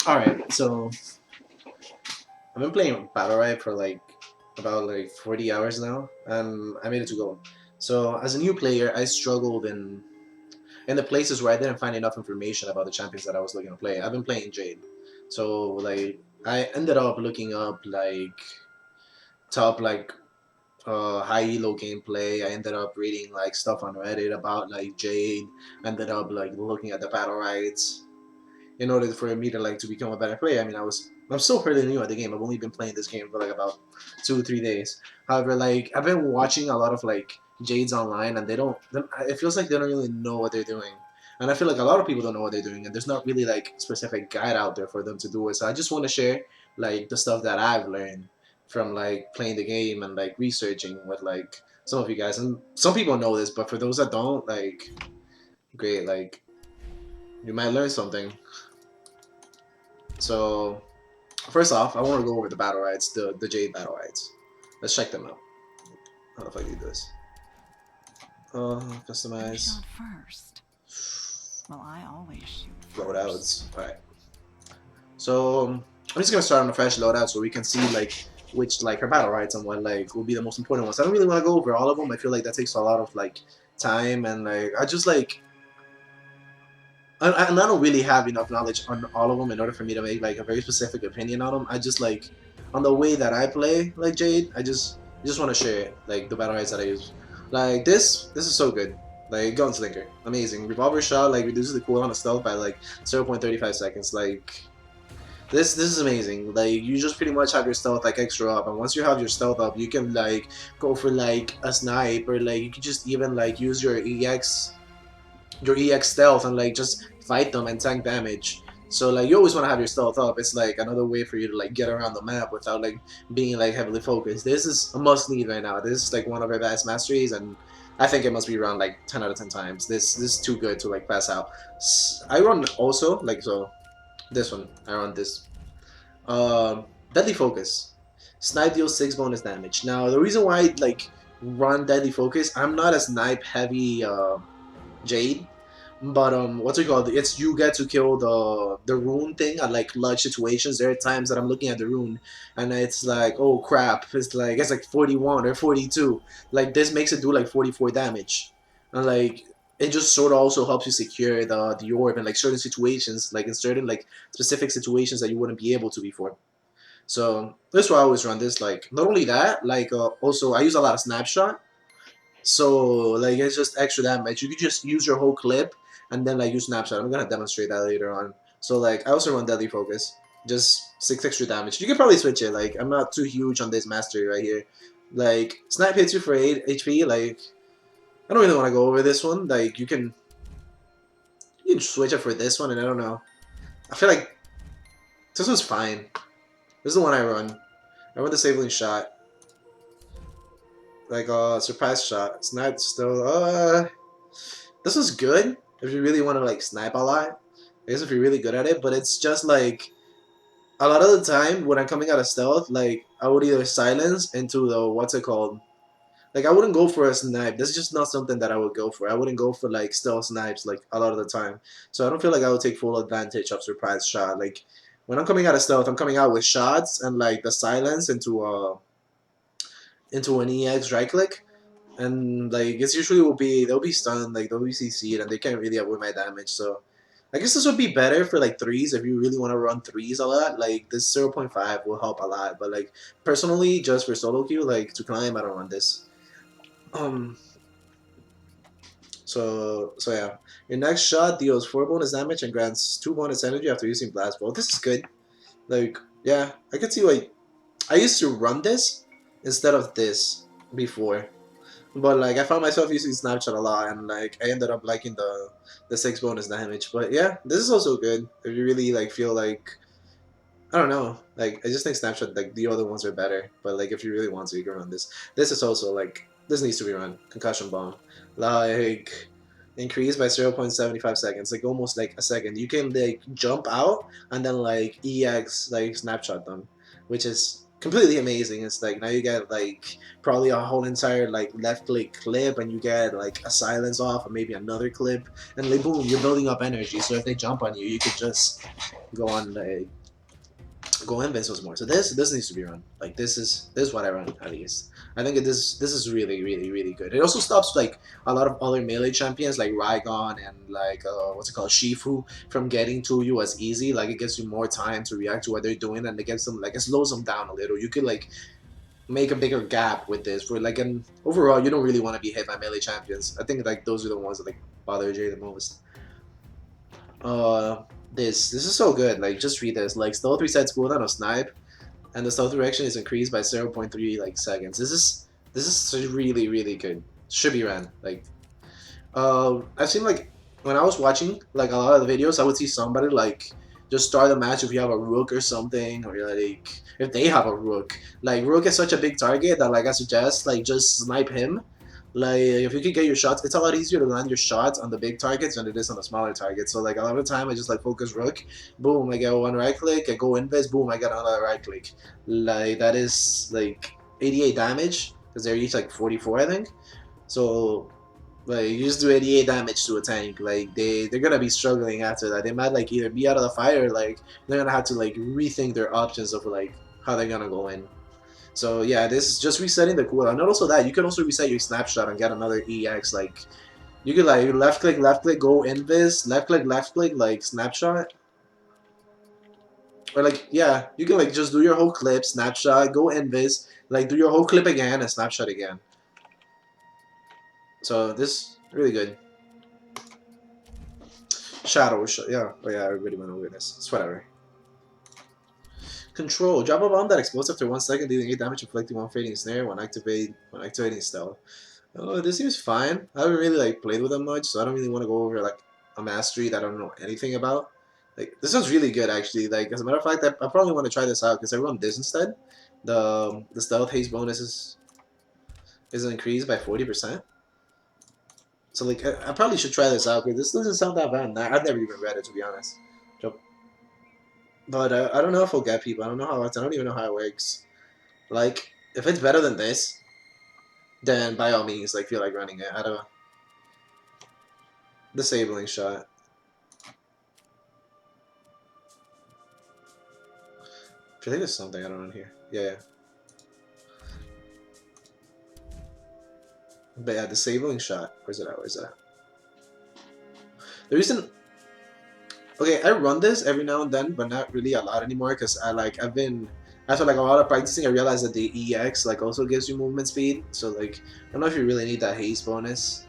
All right. So I've been playing Battlerite for like about like 40 hours now, and I made it to gold. So as a new player, I struggled in the places where I didn't find enough information about the champions that I was looking to play. I've been playing Jade, so like I ended up looking up like top like high elo gameplay. I ended up reading like stuff on Reddit about like Jade. Ended up like looking at the battle rights in order for me to like to become a better player. I mean, I'm still fairly new at the game. I've only been playing this game for like about 2 or 3 days. However, like I've been watching a lot of like Jades online, and it feels like they don't really know what they're doing. And I feel like a lot of people don't know what they're doing, and there's not really like specific guide out there for them to do it. So I just want to share like the stuff that I've learned from like playing the game and like researching with like some of you guys. And some people know this, but for those that don't, like, great, like you might learn something. So first off, I want to go over the battle rights, the Jade battle rights. Let's check them out. How the fuck do you do this? Customize. Shot first. Well, I always shoot Loadouts. Alright. So I'm just gonna start on a fresh loadout so we can see like which like her battle rights and what like will be the most important ones. I don't really want to go over all of them. I feel like that takes a lot of like time, and like I just like I don't really have enough knowledge on all of them in order for me to make like a very specific opinion on them. I just like on the way that I play like Jade. I just want to share like the battle rights that I use. Like this is so good. Like Gunslinger, amazing. Revolver shot like reduces the cooldown of stealth by like 0.35 seconds. Like this is amazing. Like you just pretty much have your stealth like extra up, and once you have your stealth up, you can like go for like a snipe, or like you can just even like use your EX stealth and like just fight them and tank damage. So like you always want to have your stealth up. It's like another way for you to like get around the map without like being like heavily focused. This is a must need right now. This is like one of our best masteries, and I think it must be run like 10 out of 10 times. This is too good to like pass out. I run also like so this one. I run this. Deadly focus. Snipe deals 6 bonus damage. Now the reason why I like run deadly focus, I'm not a snipe heavy Jade. But what's it called? It's you get to kill the rune thing at like clutch situations. There are times that I'm looking at the rune and it's like, oh crap, it's like 41 or 42. Like this makes it do like 44 damage, and like it just sort of also helps you secure the orb in like certain situations, like in certain like specific situations that you wouldn't be able to before. So that's why I always run this. Like not only that, like also I use a lot of snapshot, so like it's just extra damage. You could just use your whole clip and then like use snapshot. I'm gonna demonstrate that later on. So like I also run deadly focus, just 6 extra damage. You can probably switch it. Like I'm not too huge on this mastery right here. Like snipe hits you for 8 HP. Like I don't really want to go over this one. Like you can switch it for this one, and I don't know. I feel like this one's fine. This is the one I run. I run disabling shot. Like surprise shot. Snipe still this is good if you really want to like snipe a lot. I guess if you're really good at it, but it's just like a lot of the time when I'm coming out of stealth, like I would either silence into the what's it called? Like I wouldn't go for a snipe. That's just not something that I would go for. I wouldn't go for like stealth snipes like a lot of the time. So I don't feel like I would take full advantage of surprise shot. Like when I'm coming out of stealth, I'm coming out with shots and like the silence into an EX right click, and like it's usually will be they'll be stunned, like they'll be CC'd, and they can't really avoid my damage. So I guess this would be better for like threes if you really want to run threes a lot. Like this 0.5 will help a lot, but like personally, just for solo queue, like to climb, I don't run this. Um. So yeah, your next shot deals 4 bonus damage and grants 2 bonus energy after using blast ball. This is good. Like yeah, I could see like I used to run this instead of this before. But like I found myself using Snapchat a lot, and like I ended up liking the 6 bonus damage. But yeah, this is also good if you really like feel like I don't know. Like I just think Snapchat like the other ones are better. But like if you really want to, you can run this. This is also like this needs to be run. Concussion bomb, like increased by 0.75 seconds, like almost like a second. You can like jump out and then like EX like snapshot them, which is completely amazing. It's like now you get like probably a whole entire like left click clip, and you get like a silence off, or maybe another clip, and like boom, you're building up energy. So if they jump on you, you could just go on like go invincibles more. So this needs to be run. Like this is what I run at least. I think this is really good. It also stops like a lot of other melee champions like Raigon and like what's it called Shifu from getting to you as easy. Like it gives you more time to react to what they're doing, and it gets them like it slows them down a little. You could like make a bigger gap with this. For like an overall, you don't really want to be hit by melee champions. I think like those are the ones that like bother Jay the most. Uh, this is so good. Like just read this. Like stealth resets cooldown of snipe, and the stealth direction is increased by 0.3 like seconds. This is really good. Should be ran. Like I've seen like when I was watching like a lot of the videos, I would see somebody like just start a match if you have a rook or something, or like if they have a rook. Like rook is such a big target that like I suggest like just snipe him. Like if you could get your shots, it's a lot easier to land your shots on the big targets than it is on the smaller targets. So like a lot of the time, I just like focus rook, boom, I get one right click, I go invis, boom, I get another right click. Like that is like 88 damage because they're each like 44, I think. So like you just do 88 damage to a tank. Like they're gonna be struggling after that. They might like either be out of the fight or like they're gonna have to like rethink their options of like how they're gonna go in. So yeah, this is just resetting the cooldown. Not also that you can also reset your snapshot and get another EX. Like you could like left click, go invis, left click, like snapshot. Or like yeah, you can like just do your whole clip, snapshot, go invis, like do your whole clip again and snapshot again. So this really good. Shadow, yeah, oh yeah, everybody went over this. It's whatever. Control. Drop a bomb that explodes after 1 second, dealing 8 damage, inflicting one fading snare when activating stealth. Oh, this seems fine. I haven't really like played with them much, so I don't really want to go over like a mastery that I don't know anything about. Like this sounds really good actually. Like as a matter of fact, I probably want to try this out because I run this instead. The stealth haste bonus is increased by 40%. So like I probably should try this out because this doesn't sound that bad. I've never even read it to be honest. But I don't know if I'll get people. I don't know how. I don't even know how it works. Like if it's better than this, then by all means, like feel like running it. I don't know. Disabling shot. I think there's something I don't know here. Yeah. But yeah, disabling shot. Where's it at? Where's it at? The reason. Okay, I run this every now and then, but not really a lot anymore because I've been after like a lot of practicing, I realized that the EX like also gives you movement speed. So like I don't know if you really need that haste bonus.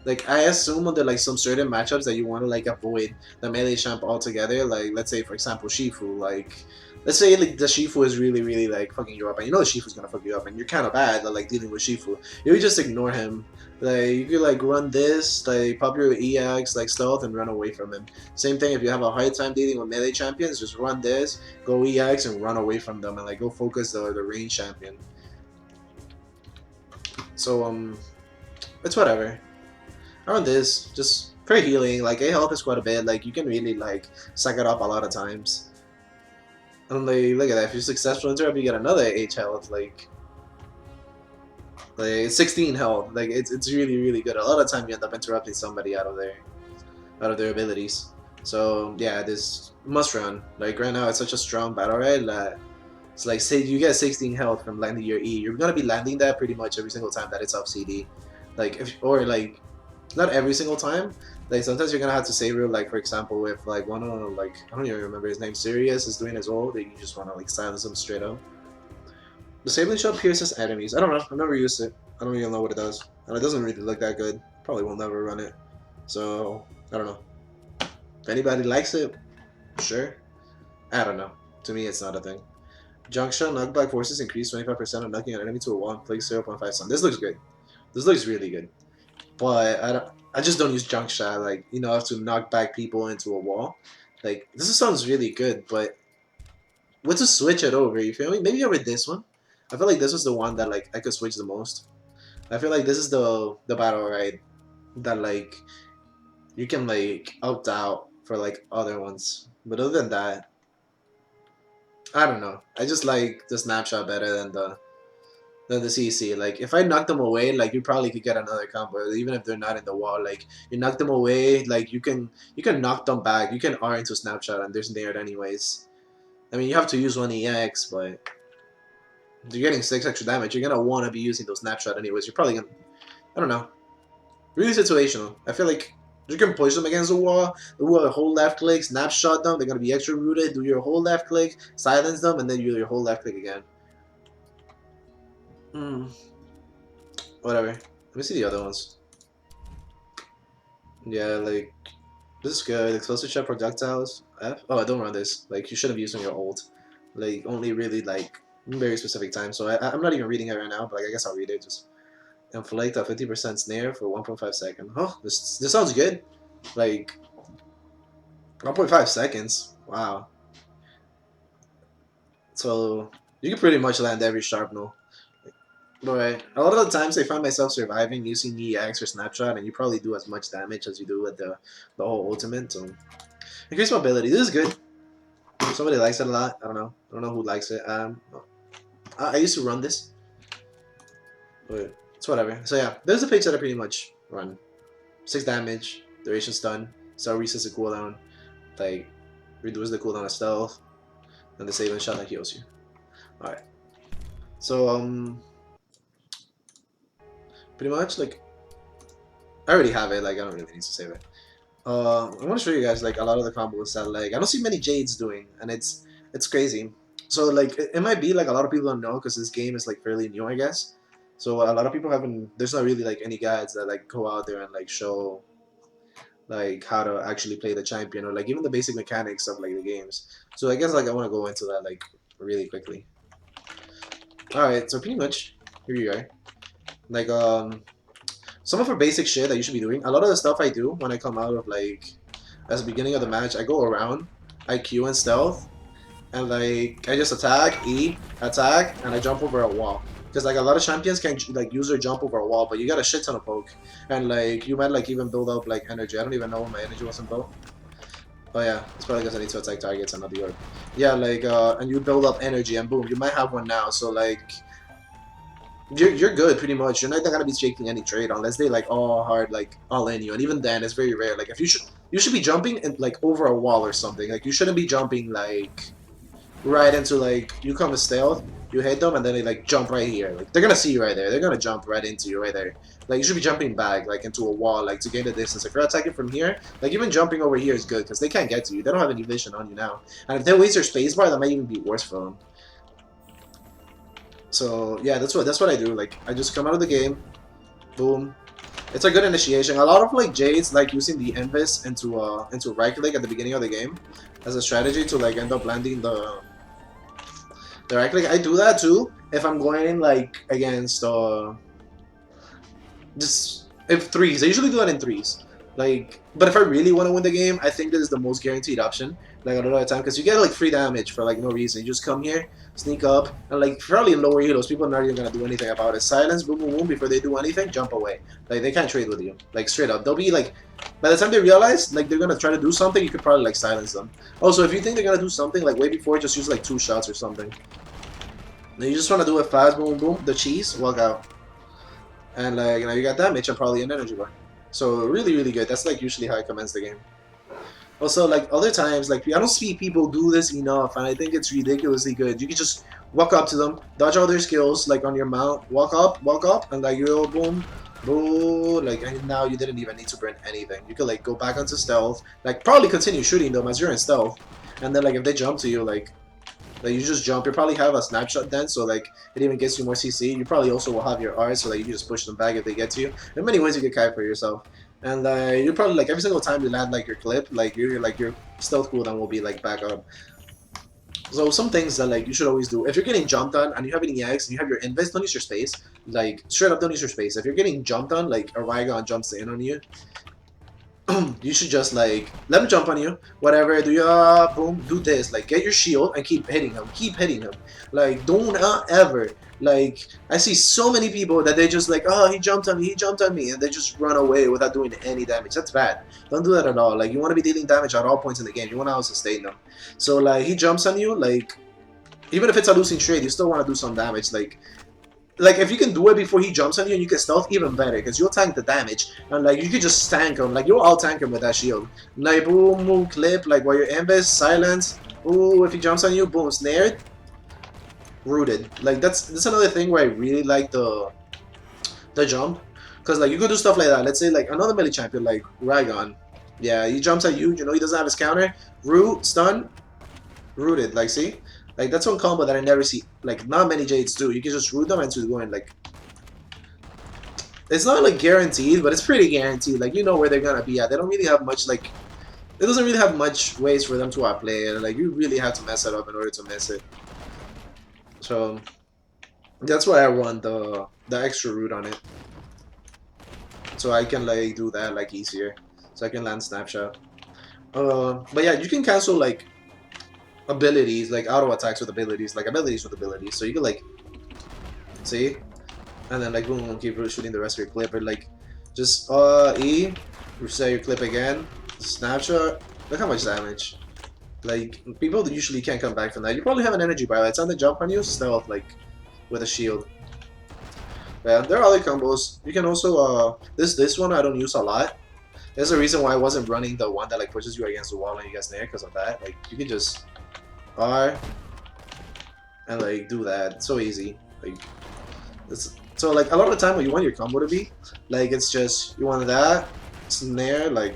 Like I assume under like some certain matchups that you want to like avoid the melee champ altogether. Like let's say for example Shifu. Like let's say like the Shifu is really like fucking you up, and you know the Shifu's gonna fuck you up, and you're kind of bad at like dealing with Shifu. You would just ignore him. Like you could like run this, like pop your EX, like stealth, and run away from him. Same thing if you have a hard time dealing with melee champions, just run this, go EX, and run away from them, and like go focus the range champion. So it's whatever. Around this, just for healing, like A health is quite a bit. Like you can really like suck it up a lot of times. And like look at that, if you're successful interrupt, you get another H health, like 16 health. Like it's really good. A lot of time you end up interrupting somebody out of their abilities. So yeah, this must run. Like right now it's such a strong battle, right? That it's like say you get 16 health from landing your E. You're gonna be landing that pretty much every single time that it's off CD. Like if or like not every single time. Like sometimes you're gonna have to save real. Like for example, if like one of like I don't even remember his name, Sirius is doing his ult, that you just want to like silence him straight up. Disabling shot pierces enemies. I don't know. I've never used it. I don't even know what it does, and it doesn't really look that good. Probably will never run it. So I don't know. If anybody likes it, sure. I don't know. To me, it's not a thing. Junk shot knockback forces increase 25% on knocking an enemy to a wall and inflicts 0.5 stun. This looks good. This looks really good. But I don't. I just don't use junk shot like to knock back people into a wall. Like this sounds really good, but what to switch it over? You feel me? Maybe over this one. I feel like this was the one that like I could switch the most. I feel like this is the Battlerite that like you can like opt out for like other ones. But other than that, I don't know. I just like the snapshot better than the CC. Like if I knock them away, like you probably could get another combo, even if they're not in the wall. Like you knock them away, like you can knock them back. You can R into snapshot and there's there anyways. I mean you have to use one EX, but you're getting 6 extra damage. You're gonna want to be using those snapshot anyways. You're probably gonna I don't know. Really situational. I feel like you can push them against the wall, a whole left click, snapshot them. They're gonna be extra rooted. Do your whole left click, silence them, and then do your whole left click again. Hmm. Whatever. Let me see the other ones. Yeah, like this is good. Explosive shot projectiles. F? Oh, I don't run this. Like you should have used on your ult. Like only really like very specific time. So I'm not even reading it right now, but like I guess I'll read it. Just inflict a 50% snare for 1.5 seconds. Oh, this sounds good. Like 1.5 seconds. Wow. So you can pretty much land every sharp no. But a lot of the times I find myself surviving using EX or Snapshot, and you probably do as much damage as you do with the whole ultimate. So increase mobility. This is good. Somebody likes it a lot. I don't know. I don't know who likes it. I used to run this, but it's whatever. So yeah, there's the page that I pretty much run. 6 damage, duration stun, so resets the cooldown, like reduces the cooldown of stealth, and the saving shot that heals you. Alright. So pretty much like I already have it, like I don't really need to save it. I want to show you guys like a lot of the combos that like I don't see many Jades doing, and it's crazy. So like it might be like a lot of people don't know because this game is like fairly new, I guess. So a lot of people haven't. There's not really like any guides that like go out there and like show like how to actually play the champion or like even the basic mechanics of like the games. So I guess like I want to go into that like really quickly. All right, so pretty much here you are. Like some of the basic shit that you should be doing. A lot of the stuff I do when I come out of like as the beginning of the match, I go around, I Q and stealth, and like I just attack, E, attack, and I jump over a wall. Because like a lot of champions can like use their jump over a wall, but you got a shit ton of poke, and like you might like even build up like energy. I don't even know when my energy wasn't built. Oh yeah, it's probably because I need to attack targets and not the orb. Yeah, like and you build up energy, and boom, you might have one now. So like you're good pretty much. You're not gonna be taking any trade unless they like all hard like all in you, and even then it's very rare. Like if you should be jumping and like over a wall or something. Like you shouldn't be jumping like right into like you come with stealth, you hit them, and then they like jump right here. Like they're gonna see you right there. They're gonna jump right into you right there. Like you should be jumping back like into a wall like to gain the distance. If you're attacking from here, like even jumping over here is good because they can't get to you. They don't have any vision on you now. And if they waste their spacebar, that might even be worse for them. So yeah, that's what I do. Like I just come out of the game, boom. It's a good initiation. A lot of like Jades like using the Invis into right click at the beginning of the game as a strategy to like end up landing the right click. I do that too if I'm going like against just if threes. I usually do that in threes. Like, but if I really want to win the game, I think this is the most guaranteed option. Like a lot of the time, because you get like free damage for like no reason. You just come here, sneak up, and like probably in lower heroes, people are not even gonna do anything about it. Silence, boom, boom, boom. Before they do anything, jump away. Like they can't trade with you. Like straight up, they'll be like, by the time they realize like they're gonna try to do something, you could probably like silence them. Also, if you think they're gonna do something like way before, just use like 2 shots or something. And you just want to do it fast, boom, boom. The cheese, walk out, and like now you got damage and probably an energy bar. So really, really good. That's like usually how I commence the game. Also, like other times, like I don't see people do this enough, and I think it's ridiculously good. You can just walk up to them, dodge all their skills, like on your mount, walk up, and like you go boom, boom, like and now you didn't even need to burn anything. You could like go back onto stealth, like probably continue shooting them as you're in stealth, and then like if they jump to you, like you just jump. You probably have a snapshot then, so like it even gets you more CC. You probably also will have your R, so like you can just push them back if they get to you. In many ways, you can kite for yourself. And you probably like every single time you land like your clip, like your stealth cooldown will be like back up. So some things that like you should always do if you're getting jumped on and you have an EX and you have your invis, don't use your space. Like straight up, don't use your space. If you're getting jumped on, like a Rygon jumps in on you, you should just like let him jump on you, whatever. Do your boom, do this, like get your shield and keep hitting him. Like don't ever like I see so many people that they just like oh he jumped on me, and they just run away without doing any damage. That's bad. Don't do that at all. Like you want to be dealing damage at all points in the game. You want to sustain them. So like he jumps on you, like Even if it's a losing trade, you still want to do some damage. Like if you can do it before he jumps on you and you can stealth, even better, because you'll tank the damage and like you could just tank him. Like you'll all tank him with that shield. Like boom, boom, clip. Like while you're ambush, silence. Ooh, if he jumps on you, boom, snared, rooted. Like that's another thing where I really like the jump, because like you could do stuff like that. Let's say like another melee champion like Raygon. Yeah, he jumps at you. You know he doesn't have his counter. Root, stun, rooted. Like see. Like that's one combo that I never see. Like not many Jades do. You can just root them and to going like. It's not like guaranteed, but it's pretty guaranteed. Like you know where they're gonna be at. They don't really have much like. It doesn't really have much ways for them to outplay it. Like you really have to mess it up in order to miss it. So that's why I run the extra root on it. So I can like do that like easier. So I can land snapshot. But yeah, you can cancel like abilities, like auto attacks with abilities, like abilities with abilities. So you can like see, and then like boom, keep shooting the rest of your clip, or like just E, reset your clip again, snapshot. Look how much damage. Like people usually can't come back from that. You probably have an energy bar. It's on the jump on you, stealth like with a shield. Yeah, there are other combos. You can also this one I don't use a lot. There's a reason why I wasn't running the one that like pushes you against the wall and you get snared because of that. Like you can just R and like do that. It's so easy. Like it's so like a lot of the time what you want your combo to be, like it's just you want that snare like,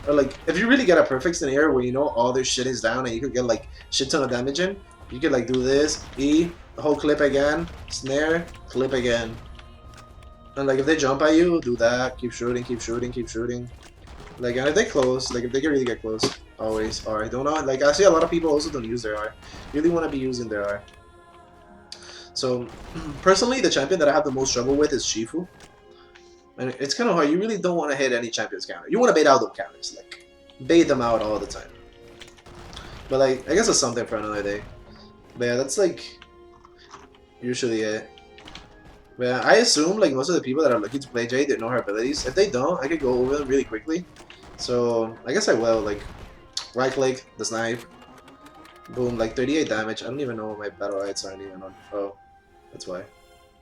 or like if you really get a perfect snare where you know all their shit is down and you could get like shit ton of damage in, you could like do this E, the whole clip again, snare, clip again. And like if they jump at you, do that, keep shooting, keep shooting, keep shooting. Like and if they close, like if they can really get close, always R. Don't know, like I see a lot of people also don't use their R. Really want to be using their R. So personally, the champion that I have the most trouble with is Shifu. And it's kind of hard. You really don't want to hit any champion's counter. You want to bait out those counters, like bait them out all the time. But like I guess it's something for another day. But yeah, that's like usually it. But yeah, I assume like most of the people that are looking to play Jade, they know her abilities. If they don't, I could go over them really quickly. So I guess I will. Like right click, the snipe, boom, like 38 damage. I don't even know what my Battlerites aren't even on. Oh, that's why.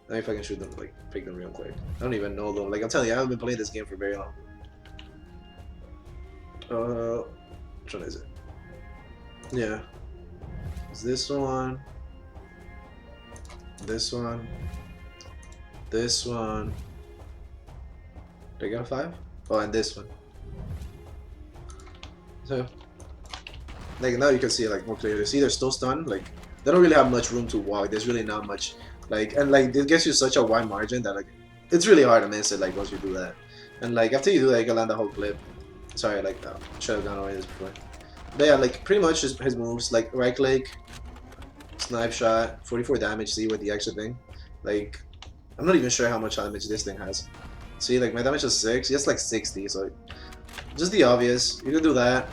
Let me if I can shoot them, like pick them real quick. I don't even know them. Like I'm telling you, I haven't been playing this game for very long. Which one is it? Yeah, it's this one. This one. This one. Did I get a 5? Oh, and this one. So, like now you can see like more clearly. See, they're still stunned. Like they don't really have much room to walk. There's really not much. Like and like it gives you such a wide margin that like it's really hard to miss it. Like once you do that, and like after you do that, you can land the whole clip. Sorry, like should have gone away this before. But yeah, like pretty much his moves, like right click, snipe shot, 44 damage. See with the extra thing, like. I'm not even sure how much damage this thing has. See, like my damage is 6. He has like 60. So just the obvious. You can do that.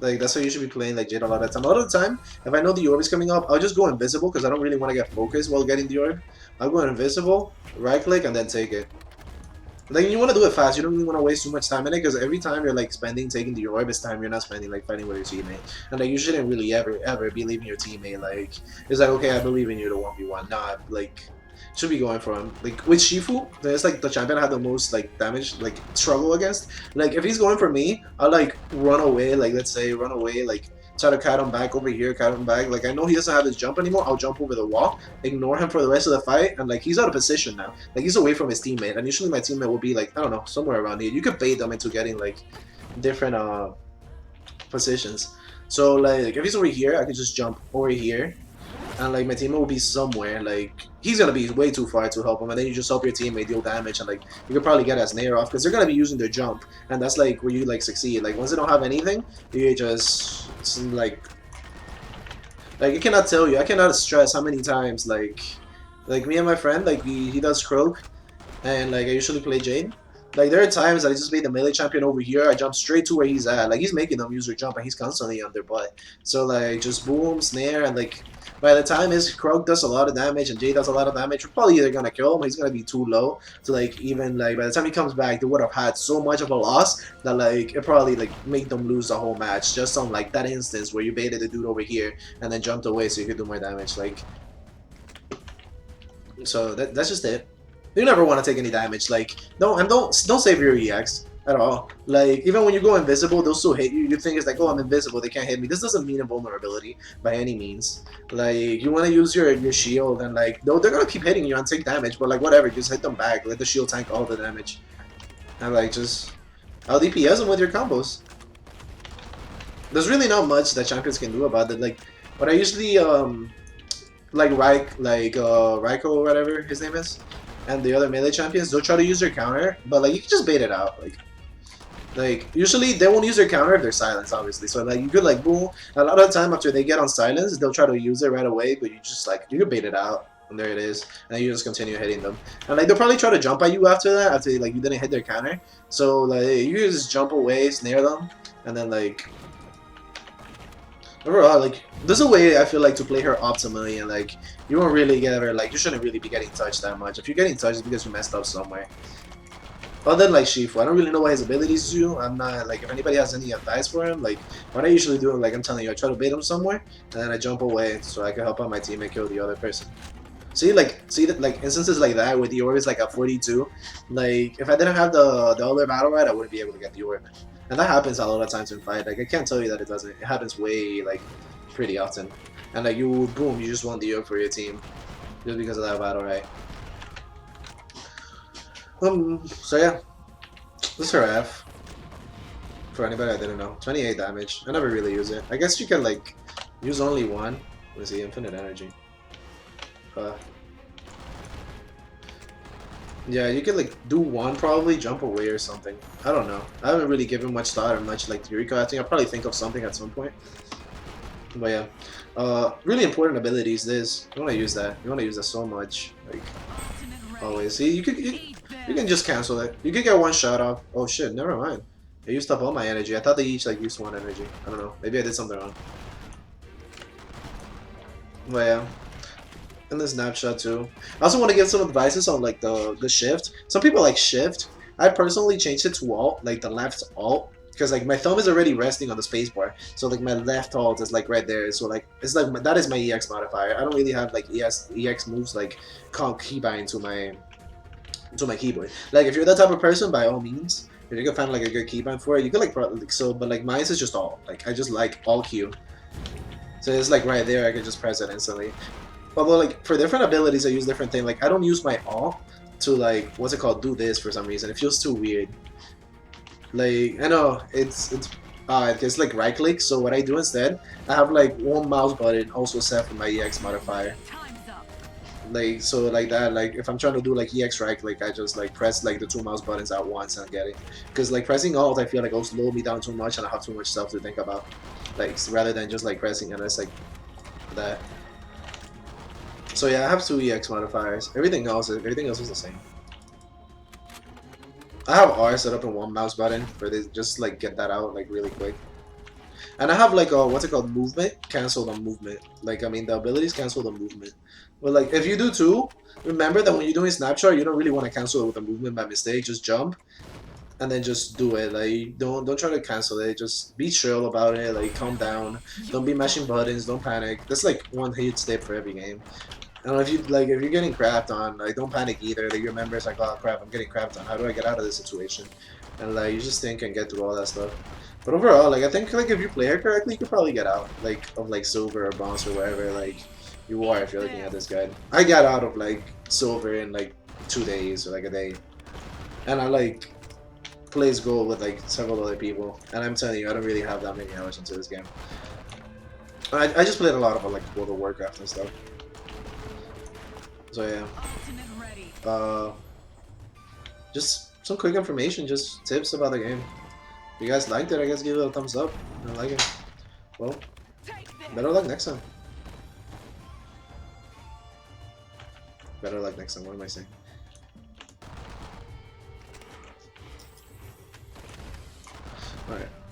Like that's how you should be playing like Jade a lot of the time. A lot of the time, if I know the orb is coming up, I'll just go invisible because I don't really want to get focused while getting the orb. I'll go invisible, right click, and then take it. Like you want to do it fast. You don't really want to waste too much time in it because every time you're like spending taking the orb, it's time you're not spending like fighting with your teammate. And like you shouldn't really ever be leaving your teammate. Like it's like okay, I believe in you to 1v1. Nah, like. Should be going for him. Like with Shifu, there's like the champion I had the most like damage, like struggle against. Like if he's going for me, I'll like run away, like let's say run away, like try to cut him back over here, cut him back. Like I know he doesn't have his jump anymore, I'll jump over the wall, ignore him for the rest of the fight, and like he's out of position now. Like he's away from his teammate, and usually my teammate will be like, I don't know, somewhere around here. You could bait them into getting like different positions. So like if he's over here, I could just jump over here. And like my teammate will be somewhere, like he's gonna be way too far to help him, and then you just help your teammate deal damage, and like you could probably get a snare off because they're gonna be using their jump, and that's like where you like succeed. Like once they don't have anything, you just like I cannot tell you, I cannot stress how many times like me and my friend, like he does croak, and like I usually play Jade. Like there are times that I just made the melee champion over here. I jump straight to where he's at. Like he's making them use their jump, and he's constantly on their butt. So like just boom, snare, and like by the time his Krug does a lot of damage and Jade does a lot of damage, we're probably either gonna kill him. Or he's gonna be too low to like even like by the time he comes back, they would have had so much of a loss that like it probably like made them lose the whole match. Just on like that instance where you baited the dude over here and then jumped away so you could do more damage. Like so that's just it. You never want to take any damage. Like don't save your EX at all. Like even when you go invisible, they'll still hit you. You think it's like, oh, I'm invisible, they can't hit me. This doesn't mean invulnerability by any means. Like you want to use your shield and like they're gonna keep hitting you and take damage, but like whatever, just hit them back. Let the shield tank all the damage, and like just LDPS them with your combos. There's really not much that champions can do about it. Like what I usually like Raiko or whatever his name is, and the other melee champions, they'll try to use their counter, but like you can just bait it out. Like usually they won't use their counter if they're silenced, obviously. So like you could like boom. A lot of the time after they get on silence, they'll try to use it right away, but you just like you can bait it out, and there it is, and you just continue hitting them. And like they'll probably try to jump at you after that, after like you didn't hit their counter. So like you can just jump away, snare them, and then like overall, like there's a way I feel like to play her optimally, and like you won't really get her. Like you shouldn't really be getting touched that much. If you're getting touched, it's because you messed up somewhere. Other than like Shifu, I don't really know what his abilities do. I'm not like if anybody has any advice for him. Like what I usually do, like I'm telling you, I try to bait him somewhere, and then I jump away so I can help out my teammate kill the other person. See that like instances like that where the orb is like a 42. Like if I didn't have the other Battlerite, I wouldn't be able to get the orb. And that happens a lot of times in fight. Like I can't tell you that it doesn't. It happens way like pretty often. And like you boom, you just won the orb for your team just because of that Battlerite. So yeah, this is her F. For anybody I didn't know, 28 damage. I never really use it. I guess you can like use only one. Let's see, infinite energy. Yeah, you could like do one probably, jump away or something. I don't know. I haven't really given much thought or much like Eureka. I think I'll probably think of something at some point. But yeah, really important abilities. This you want to use that. You want to use that so much. Like always. See, you can just cancel it. You can get one shot off. Oh shit, never mind. I used up all my energy. I thought they each like used one energy. I don't know. Maybe I did something wrong. But yeah. And the snapshot too. I also want to give some advices on like the shift. Some people like shift. I personally changed it to alt, like the left alt, because like my thumb is already resting on the spacebar, so like my left alt is like right there. So like it's like that is my EX modifier. I don't really have like EX moves like keybind to my keyboard. Like if you're that type of person, by all means, if you can find like a good keybind for it, you could like so. But like mine is just alt. Like I just like alt Q. So it's like right there. I can just press it instantly. Although like for different abilities I use different things. Like I don't use my all to like what's it called, do this for some reason. It feels too weird. Like I know it's like right click, so what I do instead, I have like one mouse button also set for my EX modifier. Like so like that, like if I'm trying to do like EX right click, I just like press like the two mouse buttons at once and get it. Because like pressing alt I feel like it'll slow me down too much and I have too much stuff to think about. Like rather than just like pressing and it's like that. So yeah, I have two EX modifiers. Everything else is the same. I have R set up in one mouse button for this, just like get that out like really quick. And I have like a what's it called, movement, cancel the movement. Like I mean the abilities cancel the movement. But like if you do too, remember that when you're doing snapshot, you don't really want to cancel it with a movement by mistake. Just jump and then just do it. Like don't try to cancel it. Just be chill about it. Like calm down. Don't be mashing buttons. Don't panic. That's like one hit step for every game. I don't know if you like if you're getting crapped on, like don't panic either. Like your member's like, oh crap, I'm getting crapped on. How do I get out of this situation? And like you just think and get through all that stuff. But overall, like I think like if you play her correctly, you could probably get out like of like silver or bronze or whatever like you are if you're looking at this guide. I got out of like silver in like 2 days or like a day, and I like plays gold with like several other people. And I'm telling you, I don't really have that many hours into this game. I just played a lot of like World of Warcraft and stuff. So yeah, just some quick information, just tips about the game. If you guys liked it, I guess give it a thumbs up. If you don't like it, well, better luck next time. Better luck next time, what am I saying? All right.